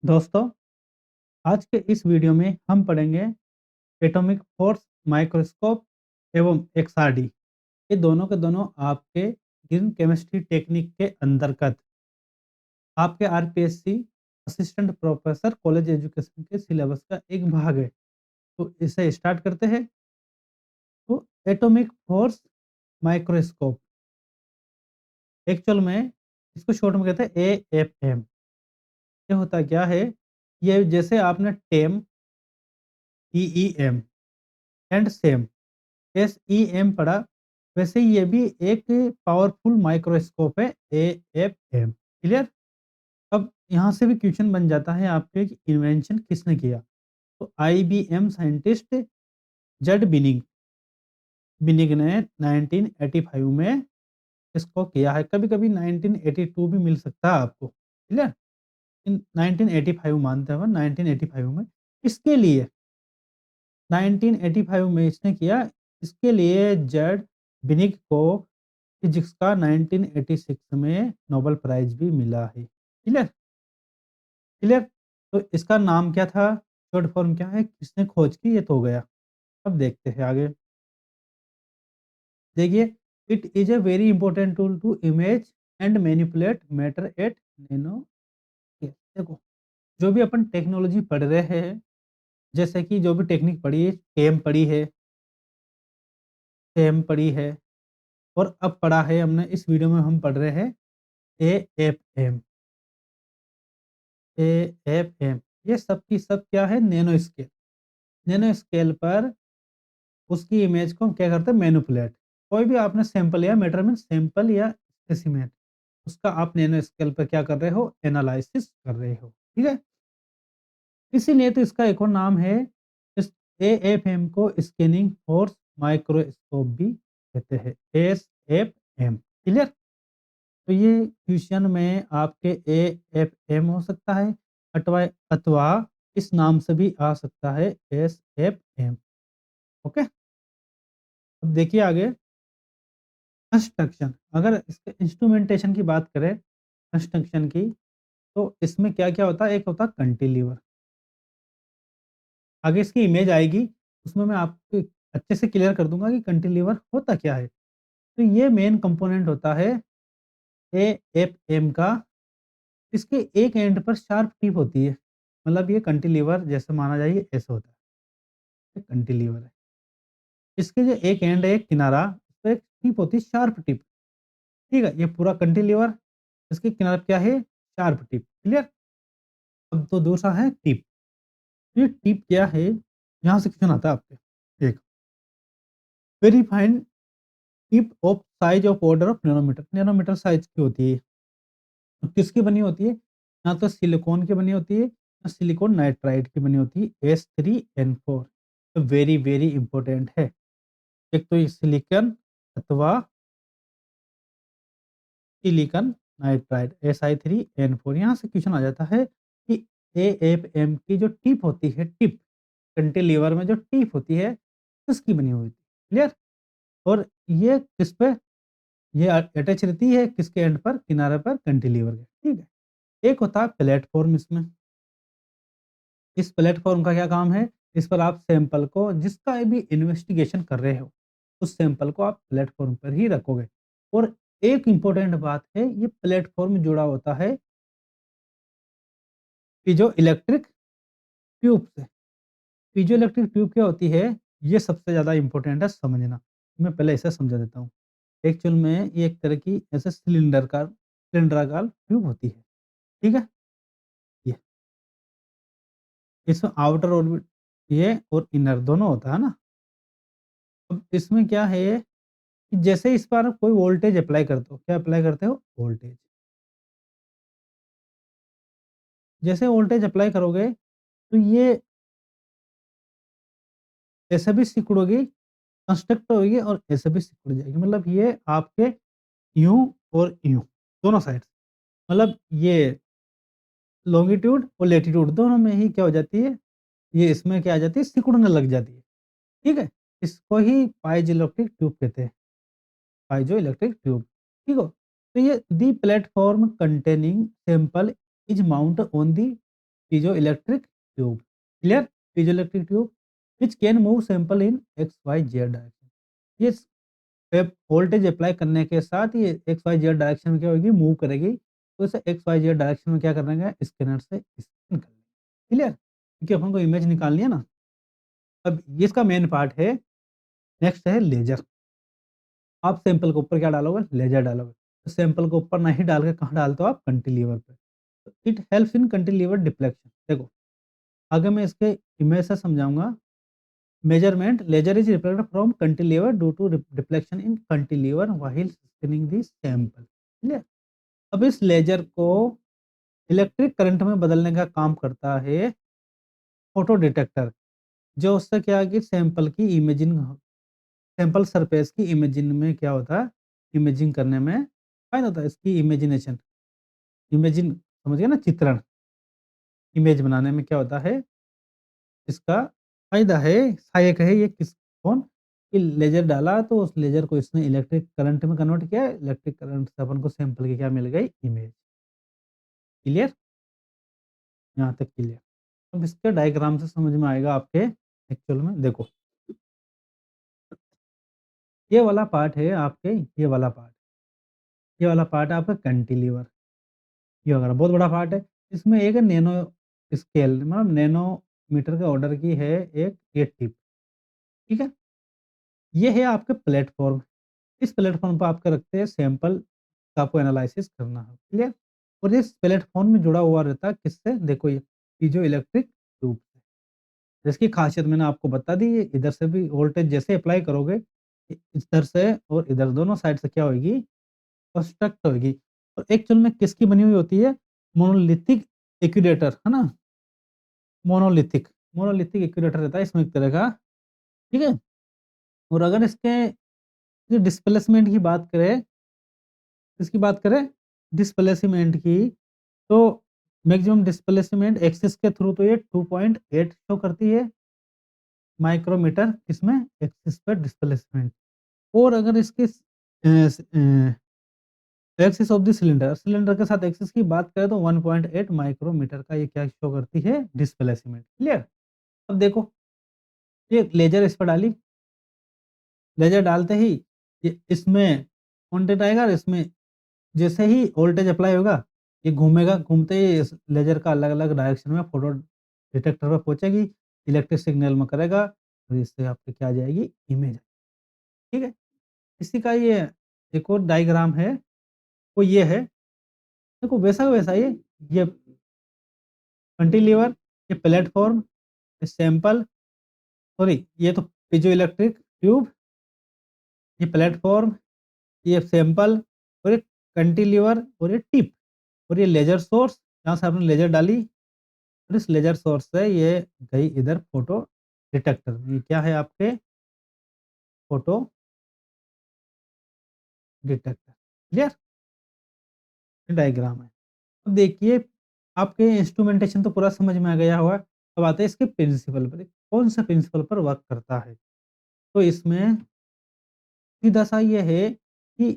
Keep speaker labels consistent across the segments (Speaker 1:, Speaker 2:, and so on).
Speaker 1: दोस्तों, आज के इस वीडियो में हम पढ़ेंगे एटॉमिक फोर्स माइक्रोस्कोप एवं एक्सआरडी। ये दोनों के दोनों आपके ग्रीन केमिस्ट्री टेक्निक के अंतर्गत आपके RPSC assistant professor college education के सिलेबस का एक भाग है। तो इसे स्टार्ट करते हैं। तो एटॉमिक फोर्स माइक्रोस्कोप एक्चुअल में इसको शॉर्ट में कहते हैं एएफएम। ये होता क्या है? ये जैसे आपने टेम, टीईएम एंड सेम एसईएम पढ़ा, वैसे ही ये भी एक पावरफुल माइक्रोस्कोप है एएफएम। क्लियर? अब यहाँ से भी क्वेश्चन बन जाता है आपके कि इन्वेंशन किसने किया? तो IBM scientist Z binning binning ने 1985 में इसको किया है। कभी-कभी 1982 भी मिल सकता है आपको। क्लियर? इन 1985 मानते हैं 1985 में इसके लिए 1985 में इसने किया। इसके लिए जेड बिनिग को फिजिक्स का 1986 में नोबेल प्राइज़ भी मिला है। क्लियर? क्लियर? तो इसका नाम क्या था? शॉर्ट फॉर्म क्या है? किसने खोज की? ये तो हो गया। अब देखते हैं आगे। देखिए, it is a very important tool to image and manipulate matter at nano scale. देखो, जो भी अपन टेक्नोलॉजी पढ़ रहे हैं, जैसे कि जो भी टेक्निक पढ़ी है, केम पढ़ी है और अब पढ़ा है हमने, इस वीडियो में हम पढ़ रहे हैं एएफएम। एएफएम ये सब की सब क्या है? Nano scale. नैनो स्केल पर उसकी इमेज को हम क्या करते हैं? मैनिपुलेट। कोई भी आपने सैंपल लिया, मेजरमेंट सैंपल या स्पेसिमेन, उसका आप नैनो स्केल पर क्या कर रहे हो? एनालिसिस कर रहे हो। ठीक है? इसीलिए तो इसका एक और नाम है, इस एएफएम को स्कैनिंग फोर्स माइक्रोस्कोप भी कहते हैं, एसएफएम। क्लियर? तो ये क्वेश्चन में आपके एएफएम हो सकता है, अथवा अथवा इस नाम से भी आ सकता है, एसएफएम। ओके? अब देखिए आगे कंस्ट्रक्शन। अगर इसके इंस्ट्रूमेंटेशन की बात करें कंस्ट्रक्शन की, तो इसमें क्या-क्या होता है? एक होता है कैंटिलीवर। आगे इसकी इमेज आएगी, उसमें मैं आपको अच्छे से क्लियर कर दूँगा कि कैंटिलीवर होता क्या है। तो ये मेन कंपोनेंट होता है एएफएम का। इसके एक एंड पर शार्प टिप होती है। मतलब ये कैंटिलीवर जैसे माना जाए, ये ऐसे होता है, ये कैंटिलीवर है। इसके जो एक एंड है, एक किनारा, उसपे एक टिप होती है, शार्प टिप। ठीक है? ये पूरा कैंटिलीवर, इसके किनारे पे क्या है? Sharp tip. क्लियर? अब तो दूसरा है टिप। ये टिप क्या है? यहाँ से क्वेश्चन आता है आपके। देख, very fine tip of size of order of nanometre. Nanometre size की होती है। तो किसकी बनी होती है? या तो सिलिकॉन की बनी होती है, या सिलिकॉन नाइट्राइड की बनी होती है, S3N4। तो वेरी वेरी इंपॉर्टेंट है। एक तो ये सिलिकॉन अथवा सिलिकॉन नाइट्राइड, Si3N4। यहाँ से क्वेश्चन आ जाता है कि एएफएम की जो टिप होती है, टिप कैंटिलीवर में जो टिप होती है, किसकी बनी हुई थी? क्लियर? और ये किस पे ये अटैच रहती है? किसके एंड पर? किनारे पर, कैंटिलीवर के। ठीक है? एक होता है प्लेटफ़ॉर्म इसमें। इस प्लेटफ़ॉर्म का क्या काम है? इस पर आप सैंपल को, जिसका भी इन्वेस्टिगेशन कर रहे हो, उस सैंपल को आप प्लेटफ़ॉर्म पर ही रखोगे। और एक इम्पोर्टेंट बात है, ये प्लेटफ़ॉर्म जुड़ा होता है पीज़ोइलेक्ट्रिक ट्यूब से। पीज़ोइलेक्ट्रिक ट्यूब क्या होती है? ये सबसे ज़्यादा इम्पोर्टेंट है समझना। मैं पहले इसे समझा देता हूँ। एक्चुअल में ये एक तरह की ऐसे सिलिंडराकार ट्यूब होती है। ठीक है? ये इसमें आउटर ऑर्बिट ये और इनर दोनों होता है ना? अब इसमें क्या है कि जैसे इस पर कोई वोल्टेज अप्लाई करते हो, क्या अप्लाई करते हो? वोल्टेज। जैसे वोल्टेज अप्लाई करोगे, तो ये ऐसे भी सिकुड़ोगी, कंस्ट्रक्ट होगी और ऐसे भी सिकुड़ जाएगी। मतलब ये आपके यूँ और यूँ, दोनों साइड। मतलब ये लॉन्गिट्यूड और लैटीट्यूड दोनों में ही क्या हो जाती है, ये इसमें क्या आ जाती है? सिकुड़ने लग जाती है। ठीक है? इसको ही पाइज़ोइलेक्ट्रिक ट्यूब कहते हैं। पाइज़ोइलेक्ट्रिक ट्यूब। ठीक हो? तो ये the platform containing sample is mount on the piezoelectric tube. Clear? Piezoelectric tube which can move sample in XYZ direction. ये पे वोल्टेज अप्लाई करने के साथ ये XYZ डायरेक्शन में क्या होगी, मूव करेगी। तो इसे XYZ डायरेक्शन में क्या करना है, स्कैनर से स्कैन कर लेंगे। क्लियर? क्योंकि अपन को इमेज निकालनी है ना। अब इसका मेन पार्ट है, नेक्स्ट है लेज़र। आप सैंपल के ऊपर क्या डालोगे, लेज़र डालोगे। तो सैंपल के ऊपर नहीं डाल के कहाँ डालते हो आप, कैंटिलीवर पे। तो it helps in cantilever deflection. देखो, आगे मैं इसके इमेज से समझाऊँगा। Measurement laser is reflected from cantilever due to deflection in cantilever while scanning the sample. Clear? अब इस लेज़र को इलेक्ट्रिक करंट में बदलने का काम करता है फोटो डिटेक्टर, जो उससे क्या है कि सैंपल की इमेजिंग, सैंपल सरफेस की इमेजिंग में क्या होता है, इमेजिंग करने में फ़ायदा होता है। इसकी इमेजिनेशन, इमेजिन समझ गए ना, चित्रण, इमेज बनाने में क्या होता है, इसका फ़ायदा है, सहायक है ये कौन? कि लेज़र डाला तो उस लेज़र को इसने इलेक्ट्रिक करंट में कन्वर्ट किया, इलेक्ट्रिक करंट से अपन को सैंपल की क्या मिल गई, इमेज। क्लियर? यहाँ तक क्लियर। अब इसके डायग्राम से समझ में आएगा आपके एक्चुअल में। देखो, ये वाला पार्ट है आपके, ये वाला पार्ट है आपका कैंटिलीवर, ये वगैरह बहुत बड़ा पार्ट है। इसमें एक नैनो स्केल, मतलब नैनोमीटर के ऑर्डर की है एक ये टिप, ठीक है? ये है आपके प्लेटफ़ॉर्म। इस प्लेटफ़ॉर्म पे आपके रखते हैं सैंपल, आपको एनालिसिस करना है, क्लियर? और इस प्लेटफ़ॉर्म में जुड़ा हुआ रहता है किससे? देखो, ये पीज़ोइलेक्ट्रिक ट्यूब से। इसकी खासियत मैंने आपको बता दी, ये इधर से भी वोल्टेज जैसे अप्लाई करोगे, इधर से और इधर दोनों साइड से क्या होएगी, कंस्ट्रक्ट होएगी। और एक्चुअल में किसकी बनी हुई होती है? मोनोलिथिक एक्यूडेटर, है ना? मोनोलिथिक, मोनोलिथिक एक्यूडेटर रहता है इसमें एक तरह का, ठीक है? और अगर इसके डिस्प्लेसमेंट की बात करें, किसकी बात करें? डिस्प्लेसमेंट की, तो मैक्सिमम डिस्प्लेसमेंट एक्सिस के थ्रू तो ये 2.8 शो करती है माइक्रोमीटर, किसमें? एक्सिस पे डिस्प्लेसमेंट। और अगर इसके axis of the cylinder, cylinder के साथ एक्सिस की बात करें तो 1.8 माइक्रोमीटर का ये क्या शो करती है? डिस्प्लेसमेंट। क्लियर? अब देखो, ये लेजर इस पर डाली, लेजर डालते ही ये इसमें कॉन्टैक्ट आएगा और इसमें जैसे ही वोल्टेज अप्लाई होगा, ये घूमेगा, घूमते ही इस लेज़र का अलग-अलग डायरेक्शन में फ़ोटो डिटेक्टर पे पहुँचेगी, इलेक्ट्रिक सिग्नल में करेगा और इससे आपकी क्या आ जाएगी, इमेज। ठीक है? इसी का ये एक और डायग्राम है, वो ये है। देखो, वैसा का वैसा ये कैंटिलीवर, ये प्लेटफ़ॉर्म, ये सैंपल, सॉरी, ये तो पीज़ोइलेक्ट्रिक ट्यूब, ये प्लेटफ़ॉर्म, ये सैंपल और ये कैंटिलीवर और ये टिप और ये लेज़र सोर्स, जहाँ से आपने लेज़र डाली और इस लेज़र सोर्स से ये गई इधर फोटो डिटेक्टर। ये क्या है आपके? Photo detector. क्लियर? ये डायग्राम है। अब देखिए, आपके इंस्ट्रूमेंटेशन तो पूरा समझ में आ गया होगा। अब आते हैं इसके प्रिंसिपल पर। कौन सा प्रिंसिपल पर वर्क करता है? तो इसमें सीधा सा ये है कि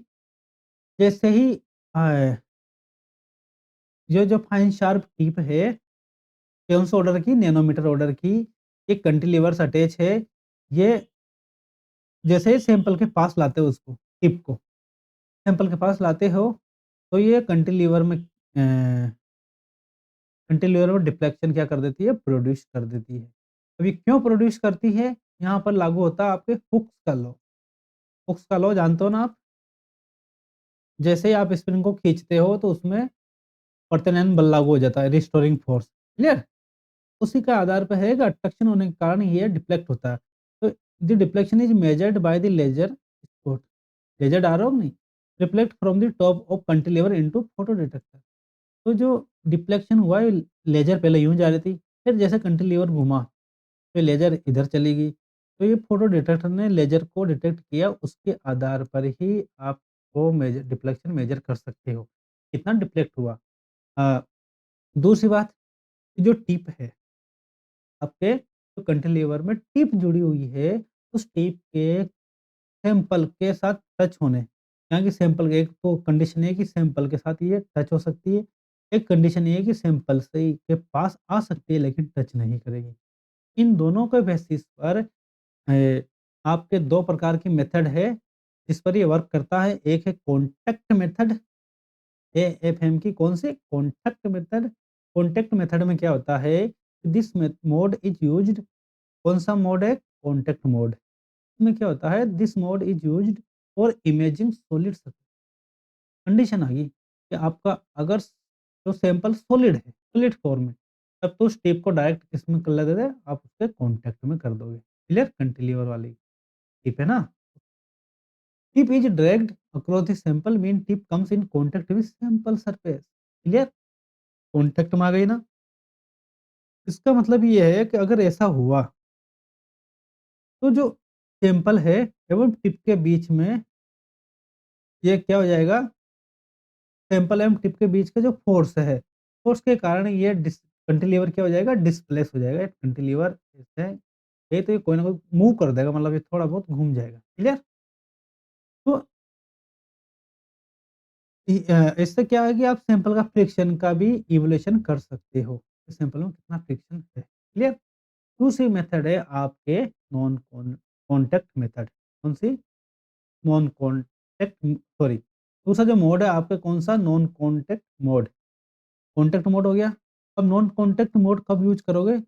Speaker 1: जैसे ही अ, ये जो फाइन शार्प टिप है, कौन से ऑर्डर की? नैनोमीटर ऑर्डर की। ये कैंटिलीवर्स अटैच है। ये जैसे ही सैंपल के पास लाते हो उसको, टिप को सैंपल के पास लाते हो, तो ये कैंटिलीवर में कैंटिलीवर में डिफ्लेक्शन क्या कर देती है? प्रोड्यूस कर देती है। अब ये क्यों प्रोड्यूस करती है? यहाँ पर लागू होता है आपके हुक्स का लॉ। हुक्स का लॉ जानते हो ना आप? जैसे ही आप स्प्रिंग को खींचते हो तो उसमें पर्टिनेंट बल लागू हो जाता है, रिस्टोरिंग फोर्स। क्लियर? उसी के आधार पे है कि अट्रैक्शन होने के कारण ये डिफ्लेक्ट होता है। तो the deflection is measured by the laser spot, laser direct नहीं, reflect from the top of cantilever into photo detector. तो जो डिफ्लेक्शन हुआ, ये लेज़र पहले यूँ जा रही थी, फिर जैसे कैंटिलीवर घूमा, तो लेज़र इधर चली गई। तो ये फोटो डिटेक्टर ने लेज़र को डिटेक्ट किया, उसके आधार पर ही आप वो मेजर डिफ्लेक्शन मेजर कर सकते हो, कितना डिफ्लेक्ट हुआ। अ, दूसरी बात, जो टिप है, आपके जो कैंटिलीवर में टिप जुड़ी हुई है, उस टिप के सैंपल के साथ टच होने, यहाँ की सैंपल एक तो कंडीशन है कि सैंपल के साथ ये टच हो सकती है। एक कंडीशन ये है कि सैंपल से के पास आ सकती है लेकिन टच नहीं करेगी। इन दोनों के बेसिस पर आपके 2 प्रकार की मेथड है, जिस पर ये वर्क करता है। एक है कॉन्टैक्ट मेथड, एएफएम की कौन-सी? Contact method. कॉन्टैक्ट मेथड में क्या होता है, दिस मोड इज़ यूज्ड, कौन-सा मोड है? Contact mode. इसमें क्या होता है, this mode is used for imaging solid substance. Condition आ गई कि आपका अगर जो सैंपल सॉलिड है, सॉलिड फॉर्म में, तब तो उस टिप को डायरेक्ट किसमें कर लेते थे, आप उसके कॉन्टैक्ट में कर दोगे। क्लियर? कैंटिलीवर वाली टिप है ना? Tip is dragged across the sample mean tip comes in contact with sample surface. Clear? Contact में आ गई ना? इसका मतलब ये है कि अगर ऐसा हुआ, तो जो सैंपल है एवं टिप के बीच में ये क्या हो जाएगा, सैंपल एवं टिप के बीच का जो फ़ोर्स है, फ़ोर्स के कारण ये कैंटिलीवर क्या हो जाएगा, डिस्प्लेस हो जाएगा। कैंटिलीवर है, ये तो ये कोई ना कोई मूव कर देगा, मतलब ये थोड़ा बहुत घूम जाएगा। क्लियर? तो इससे क्या है कि आप सैंपल का फ्रिक्शन का भी इवैल्यूएशन कर सकते हो, कि सैंपल में कितना फ्रिक्शन है। क्लियर? दूसरी मेथड है आपके नॉन कॉन्टैक्ट मेथड। कौन-सी? नॉन कॉन्टैक्ट सॉरी, दूसरा जो मोड है आपका कौन-सा? Non contact mode. Contact mode हो गया। अब नॉन कॉन्टैक्ट मोड कब यूज़ करोगे?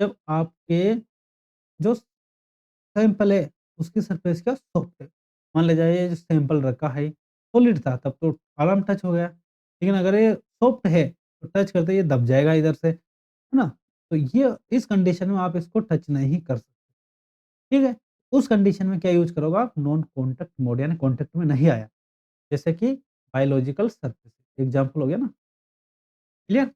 Speaker 1: जब आपके जो सैंपल है, उसकी सरफेस क्या सॉफ्ट है। मान लिया जाए ये जो सैंपल रखा है, सॉलिड था तब तो आराम टच हो गया। लेकिन अगर ये सॉफ्ट है, तो टच करते ही ये दब जाएगा इधर से, है ना? तो ये इस कंडीशन में आप इसको टच नहीं कर सकते। ठीक है? उस कंडीशन में क्या यूज़ करोगे आप? नॉन कॉन्टैक्ट मोड, यानी कॉन्टैक्ट में नहीं आया। जैसे कि बायोलॉजिकल सरफेस एग्ज़ाम्पल हो गया ना, क्लियर?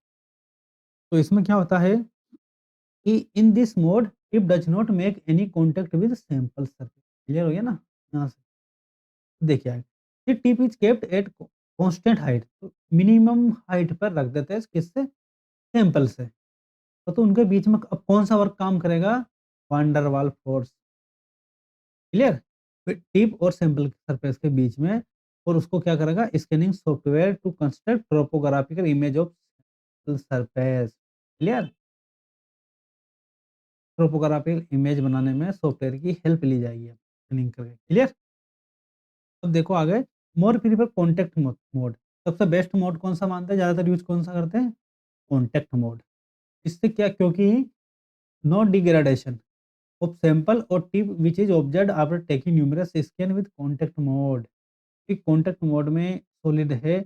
Speaker 1: तो इसमें क्या होता है कि in this mode tip does not make any contact with sample surface. Clear हो गया ना? यहाँ से देखिए आगे, ये tip is kept at constant height, तो मिनिमम हाइट पर रख देते हैं किससे? सैंपल से। तो उनके बीच में अब कौन-सा वर्क काम करेगा? Van der Waals force. Clear? फिर टिप और सैंपल सरफेस के बीच में, और उसको क्या करेगा? Scanning software to construct topographical image of surface. Clear? Topographical image बनाने में सॉफ्टवेयर की हेल्प ली जाएगी अब स्कैनिंग करके। क्लियर? अब देखो आगे, मोर प्रिफर कॉन्टैक्ट मोड। सबसे बेस्ट मोड कौन-सा मानते हैं? ज़्यादातर यूज़ कौन-सा करते हैं? Contact mode. इससे क्या, क्योंकि नो डिग्रेडेशन ऑफ सैंपल और tip which is observed after taking numerous scan with contact mode. कि कॉन्टैक्ट मोड में सॉलिड है,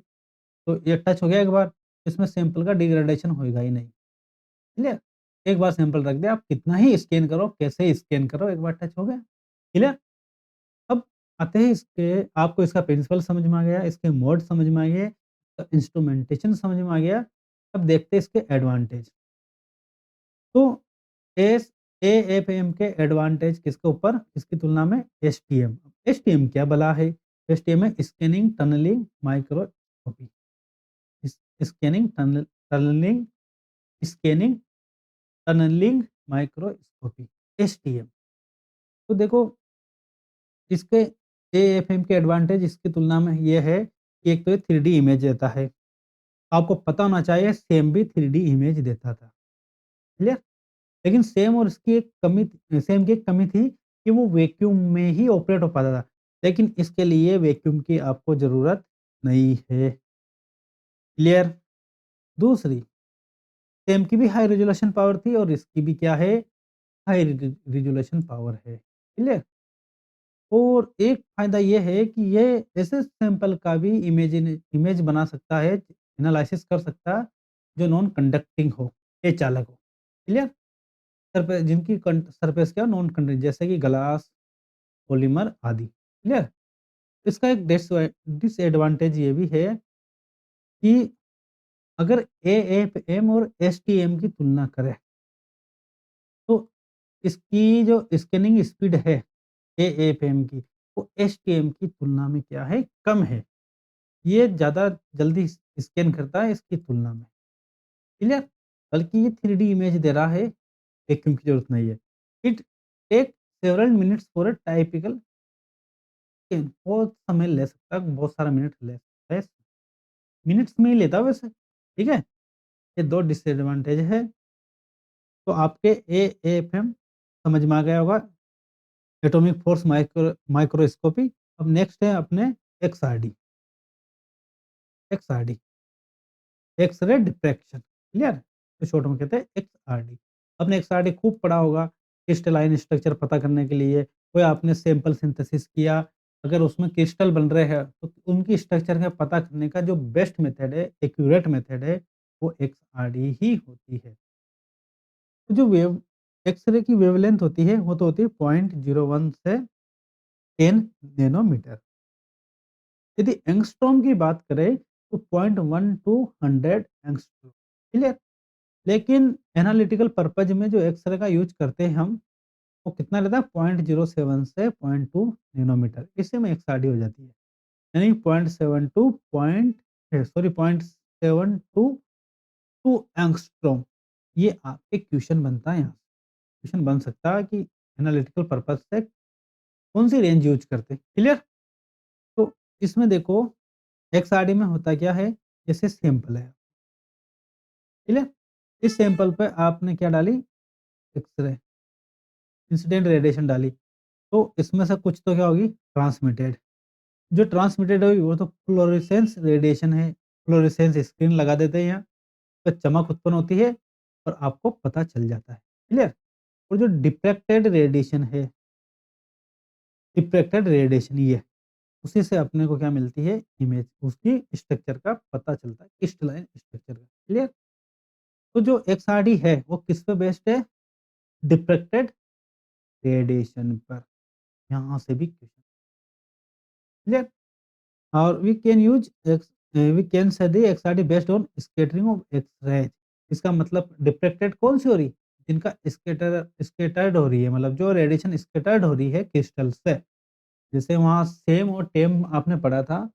Speaker 1: तो ये टच हो गया एक बार, इसमें सैंपल का डिग्रेडेशन होएगा ही नहीं। क्लियर? एक बार सैंपल रख दिया, आप कितना ही स्कैन करो, कैसे स्कैन करो, एक बार टच हो गया। क्लियर? अब आते हैं इसके, आपको इसका प्रिंसिपल समझ में आ गया, इसके मोड समझ में आ गए, इंस्ट्रूमेंटेशन समझ में आ गया। अब देखते हैं इसके एडवांटेज। तो एस एएफएम के एडवांटेज किसके ऊपर, किसकी तुलना में? एसटीएम। एसटीएम क्या भला है? एसटीएम है scanning tunnelling microscopy. Scanning tunnelling scanning tunnelling microscopy, STM. तो देखो, इसके एएफएम के एडवांटेज इसकी तुलना में ये है कि एक तो ये 3D इमेज देता है। आपको पता होना चाहिए सेम भी 3D इमेज देता था। क्लियर? लेकिन सेम और इसकी एक कमी, सेम की एक कमी थी कि वो वैक्यूम में ही ऑपरेट हो पाता था। लेकिन इसके लिए वैक्यूम की आपको ज़रूरत नहीं है। क्लियर? दूसरी, सेम की भी हाई रिज़ॉल्यूशन पावर थी और इसकी भी क्या है? हाई रिज़ॉल्यूशन पावर है। क्लियर? और एक फ़ायदा ये है कि ये ऐसे सैंपल का भी इमेज बना सकता है, एनालिसिस कर सकता है, जो नॉन कंडक्टिंग हो, अचालक हो। क्लियर? जिनकी सरफेस क्या नॉन कंडक्टिंग, जैसे कि ग्लास, पॉलीमर आदि। क्लियर? इसका एक डिसएडवांटेज ये भी है कि अगर एएफएम और एसटीएम की तुलना करें, तो इसकी जो स्कैनिंग स्पीड है एएफएम की, वो एसटीएम की तुलना में क्या है? कम है। ये ज़्यादा जल्दी स्कैन करता है इसकी तुलना में। क्लियर? बल्कि ये 3D इमेज दे रहा है, वैक्यूम की ज़रूरत नहीं है। It take several minutes for a typical scan. बहुत समय ले सकता है, बहुत सारा मिनट ले सकता है। मिनट्स में ही लेता है वैसे। ठीक है? ये 2 डिसएडवांटेज है। तो आपके एएफएम समझ में आ गया होगा, एटॉमिक फ़ोर्स माइक्रोस्कोपी। अब नेक्स्ट है अपने XRD, XRD, X-ray diffraction, clear? तो शॉर्ट में कहते हैं एक्सआरडी। आपने एक्सआरडी खूब पढ़ा होगा, क्रिस्टलाइन स्ट्रक्चर पता करने के लिए, कोई आपने सैंपल सिंथेसिस किया, अगर उसमें क्रिस्टल बन रहे हैं, तो उनकी स्ट्रक्चर का पता करने का जो बेस्ट मेथड है, एक्यूरेट मेथड है, वो एक्सआरडी ही होती है। तो जो एक्स-रे की वेवलेंथ होती है, वो तो होती है 0.01 से 10 नैनोमीटर। यदि एंगस्ट्रॉम की बात करें तो 0.1 टू 100 एंगस्ट्रॉम, क्लियर? लेकिन एनालिटिकल पर्पज़ में जो एक्स-रे का यूज़ करते हैं हम, वो कितना लेता है 0.07 से 0.2 नैनोमीटर, इसी में एक्सआरडी हो जाती है। यानी 0.72 सॉरी 0.72 टू एंगस्ट्रॉम। ये आपके क्वेश्चन बनता है यहाँ से। क्वेश्चन बन सकता है कि एनालिटिकल पर्पज़ से कौन-सी रेंज यूज़ करते हैं, क्लियर? तो इसमें देखो एक्सआरडी में होता क्या है, जैसे सैंपल है, क्लियर? इस सैंपल पे आपने क्या डाली, एक्स-रे, इंसिडेंट रेडिएशन डाली, तो इसमें से कुछ तो क्या होगी, ट्रांसमिटेड। जो ट्रांसमिटेड होगी वो तो फ्लोरेसेंस रेडिएशन है, फ्लोरेसेंस स्क्रीन लगा देते हैं यहाँ, तो चमक उत्पन्न होती है और आपको पता चल जाता है, क्लियर? और जो डिफ्रैक्टेड रेडिएशन है, डिफ्रैक्टेड रेडिएशन ये, उसी से अपने को क्या मिलती है, इमेज, उसकी स्ट्रक्चर का पता चलता है, क्रिस्टलाइन स्ट्रक्चर का, क्लियर? तो जो एक्सआरडी है वो किस पे बेस्ड है, डिफ्रैक्टेड रेडिएशन पर। यहाँ से भी क्वेश्चन, क्लियर? और we can say the XRD based on scattering of X-rays. इसका मतलब डिफ्रैक्टेड कौन सी हो रही, जिनका स्कैटर्ड हो रही है, मतलब जो रेडिएशन स्कैटर्ड हो रही है क्रिस्टल से। जैसे वहाँ सेम और टेम आपने पढ़ा था,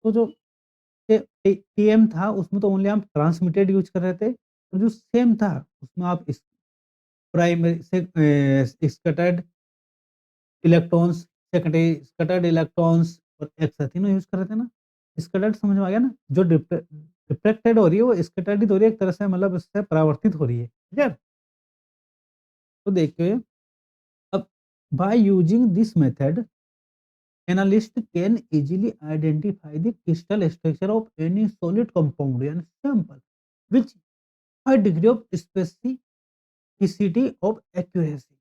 Speaker 1: तो जो टीएम था उसमें तो ओनली हम ट्रांसमिटेड यूज कर रहे थे, और जो सेम था उसमें आप प्राइमरी से scattered electrons, secondary scattered electrons और एक्स तीनों यूज़ कर रहे थे ना? स्कैटर्ड समझ में आ गया ना? जो डिफ्रेक्टेड हो रही है वो स्कैटर्ड ही तो हो रही है एक तरह से, मतलब उससे परावर्तित हो रही है, क्लियर? तो देखिए, अब by using this method analyst can easily identify the crystal structure of any solid compound यानी sample which high degree of specificity of accuracy,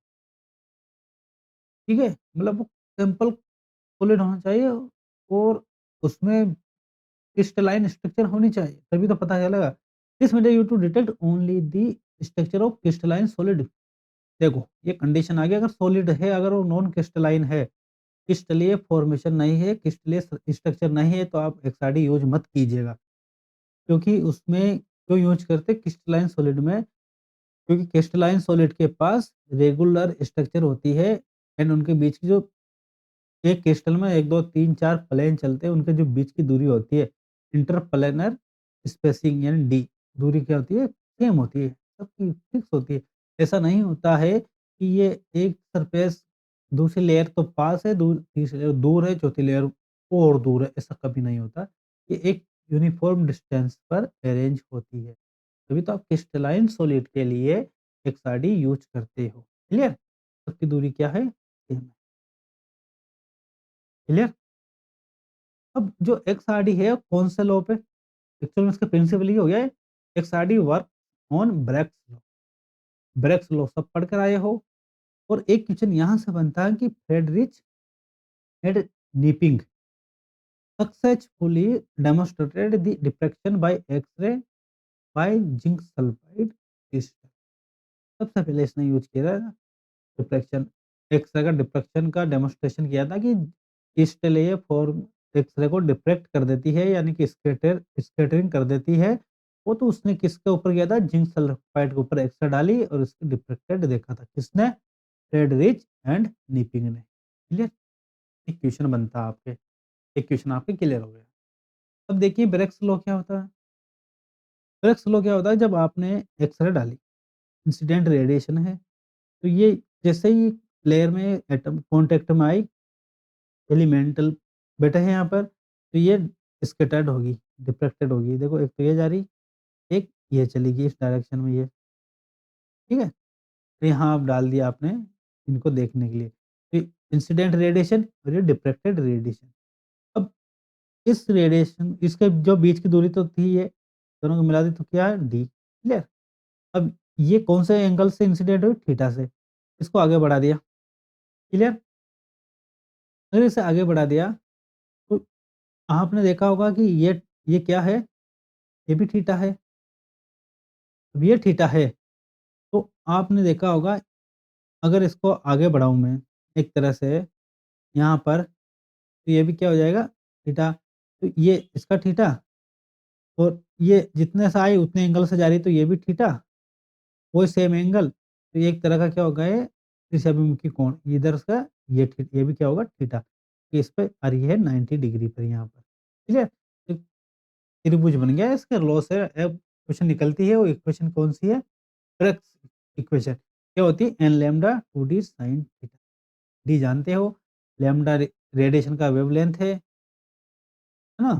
Speaker 1: ठीक है? मतलब वो सैंपल सॉलिड होना चाहिए और उसमें क्रिस्टलाइन स्ट्रक्चर होनी चाहिए, तभी तो पता चलेगा। This measure you to detect only the structure of crystalline solid. देखो, ये कंडीशन आ गई, अगर सॉलिड है, अगर वो नॉन क्रिस्टलाइन है, क्रिस्टलीय फॉर्मेशन नहीं है, क्रिस्टलीय स्ट्रक्चर नहीं है, तो आप एक्सआरडी यूज़ मत कीजिएगा। क्योंकि उसमें क्यों यूज़ करते हैं क्रिस्टलाइन सॉलिड में? क्योंकि क्रिस्टलाइन सॉलिड के पास रेगुलर स्ट्रक्चर होती है एंड उनके बीच की जो एक क्रिस्टल में 1, 2, 3, 4 प्लेन चलते हैं, उनके जो बीच की दूरी होती है, इंटरप्लेनर स्पेसिंग यानी डी, दूरी क्या होती है? सेम होती है, सबकी फिक्स होती है। ऐसा नहीं होता है कि ये एक सरफेस दूसरी लेयर तो पास है, तीसरी लेयर दूर है, चौथी लेयर और दूर है, ऐसा कभी नहीं होता। ये एक यूनिफ़ॉर्म डिस्टेंस पर अरेंज होती है। तभी तो आप क्रिस्टलाइन सॉलिड के लिए एक्सआरडी यूज़ करते हो, क्लियर? सबकी दूरी क्या है? सेम है, क्लियर? अब जो एक्सआरडी है कौन से लॉ पे? एक्चुअल में इसका प्रिंसिपल ये हो गया है, XRD work on Bragg's law. Bragg's law सब पढ़ कर आए हो। और एक क्वेश्चन यहाँ से बनता है कि Friedrich and Knipping successfully demonstrated the diffraction by X-ray by zinc sulphide crystal. सबसे पहले इसने यूज़ किया था डिफ्रैक्शन, एक्स-रे का डिफ्रैक्शन का डेमोन्स्ट्रेशन किया था कि क्रिस्टलीय फॉर्म एक्स-रे को डिफ्रैक्ट कर देती है, यानी कि स्कैटरिंग कर देती है। वो तो उसने किसके ऊपर किया था? जिंक सल्फाइड के ऊपर एक्स-रे डाली और उसकी डिफ्रैक्टेड देखा था। किसने? फ्रेडरिच एंड नीपिंग ने। क्लियर? एक क्वेश्चन बनता है आपके, एक क्वेश्चन आपके क्लियर हो गया। अब देखिए ब्रेक्स लॉ क्या होता है? ब्रेक्स लॉ क्या होता है, जब आपने एक्स-रे डाली, इंसिडेंट रेडिएशन है, तो ये जैसे ही लेयर में एटम कॉन्टैक्ट में आई, एलिमेंटल बेटा है यहाँ पर, तो ये स्कैटर्ड होगी, डिफ्रैक्टेड होगी। देखो एक तो ये जा रही, एक ये चलेगी इस डायरेक्शन में ये, ठीक है? तो यहाँ आप डाल दिया आपने इनको देखने के लिए। तो इंसिडेंट रेडिएशन और ये डिफ्रेक्टेड रेडिएशन। अब इस रेडिएशन इसके जो बीच की दूरी तो थी ये, दोनों को मिला दी तो क्या है डी, क्लियर? अब ये कौन से एंगल से इंसिडेंट हुई? थीटा से। इसको आगे बढ़ा दिया, क्लियर? अगर इसे आगे बढ़ा दिया तो आपने देखा होगा कि ये क्या है? ये भी थीटा है। अब ये थीटा है, तो आपने देखा होगा अगर इसको आगे बढ़ाऊँ मैं एक तरह से यहाँ पर, तो ये भी क्या हो जाएगा? थीटा। तो ये इसका थीटा और ये जितने से आई उतने एंगल से जा रही है तो ये भी थीटा, वही सेम एंगल, तो ये एक तरह का क्या होगा ये त्रिज्याभिमुखी कोण, इधर का ये भी क्या होगा? थीटा। तो इस पे और ये है 90 डिग्री पर यहाँ पर, ठीक है? तो त्रिभुज बन गया इसका लॉ से अब इक्वेशन निकलती है, वो इक्वेशन कौन-सी है? ब्रैग्स इक्वेशन क्या होती है? N lambda 2d sin theta. D जानते हो, लैम्ब्डा रेडिएशन का वेवलेंथ है ना?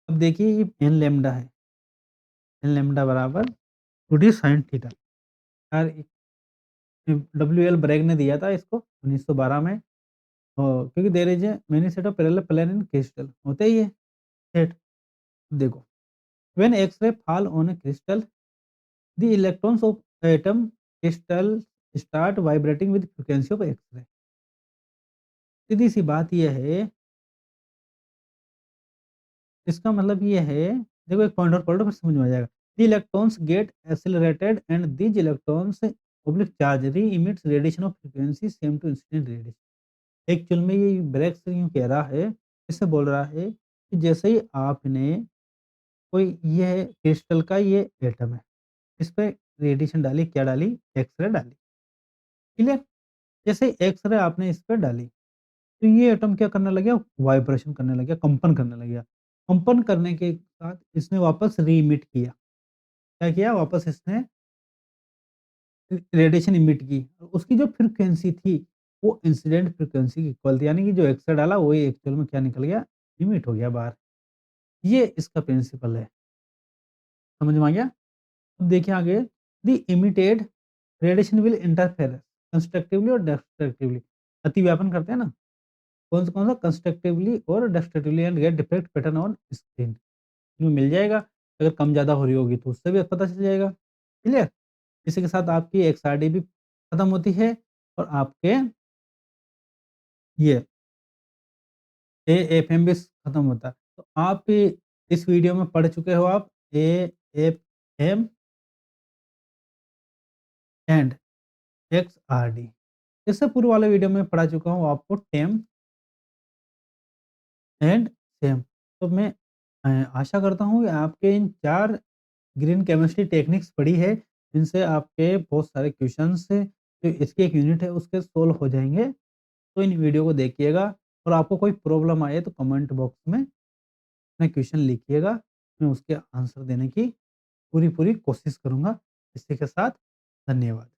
Speaker 1: अब देखिए ये एन लैम्ब्डा है, एन लैम्ब्डा बराबर 2d sin थीटा। और डब्ल्यूएल ब्रैग ने दिया था इसको 1912 में, क्योंकि there is a many set of parallel plane in crystal, होते ही है सेट। देखो, when X-ray fall on a crystal, the electrons of atom crystal start vibrating with frequency of X-ray. सीधी सी बात ये है, इसका मतलब ये है, देखो एक पॉइंट और पढ़ लो फिर समझ में आ जाएगा। The electrons get accelerated and these electrons oblique charge re-emits radiation of frequency same to incident radiation. Actual में ये ब्रैग्स यूँ कह रहा है, इससे बोल रहा है कि जैसे ही आपने कोई ये क्रिस्टल का ये एटम है, इस पे रेडिएशन डाली, क्या डाली? एक्स-रे डाली, क्लियर? जैसे एक्स-रे आपने इस पे डाली, तो ये एटम क्या करने लग गया? वाइब्रेशन करने लग गया, कंपन करने लग गया। कंपन करने के साथ इसने वापस री-इमिट किया। क्या किया? वापस इसने रेडिएशन इमिट की। उसकी जो फ्रीक्वेंसी थी, वो इंसिडेंट फ्रीक्वेंसी की इक्वल थी, यानी कि जो एक्स-रे डाला वही एक्चुअल में क्या निकल गया? इमिट हो गया बाहर। ये इसका प्रिंसिपल है। समझ में आ गया? अब देखिए आगे, the emitted radiation will interfere constructively और डिस्ट्रक्टिवली। अतिव्यापन करते हैं ना, कौन सा कंस्ट्रक्टिवली और destructively and get different pattern on screen. इसमें मिल जाएगा, अगर कम ज़्यादा हो रही होगी तो उससे भी पता चल जाएगा, क्लियर? इसी के साथ आपकी एक्सआरडी भी खत्म होती है और आपके ये एएफएम भी खत्म होता है। तो आप इस वीडियो में पढ़ चुके हो आप एएफएम एंड एक्सआरडी। इससे पूर्व वाले वीडियो में पढ़ा चुका हूँ आपको टेम एंड सेम। तो मैं आशा करता हूँ कि आपके इन 4 ग्रीन केमिस्ट्री टेक्निक्स पढ़ी है, जिनसे आपके बहुत सारे क्वेश्चंस जो इसकी एक यूनिट है उसके सोल्व हो जाएँगे। तो इन वीडियो को देखिएगा और आपको कोई प्रॉब्लम आए तो कमेंट बॉक्स में अपना क्वेश्चन लिखिएगा। मैं उसके आंसर देने की पूरी कोशिश करूँगा। इसी के साथ धन्यवाद।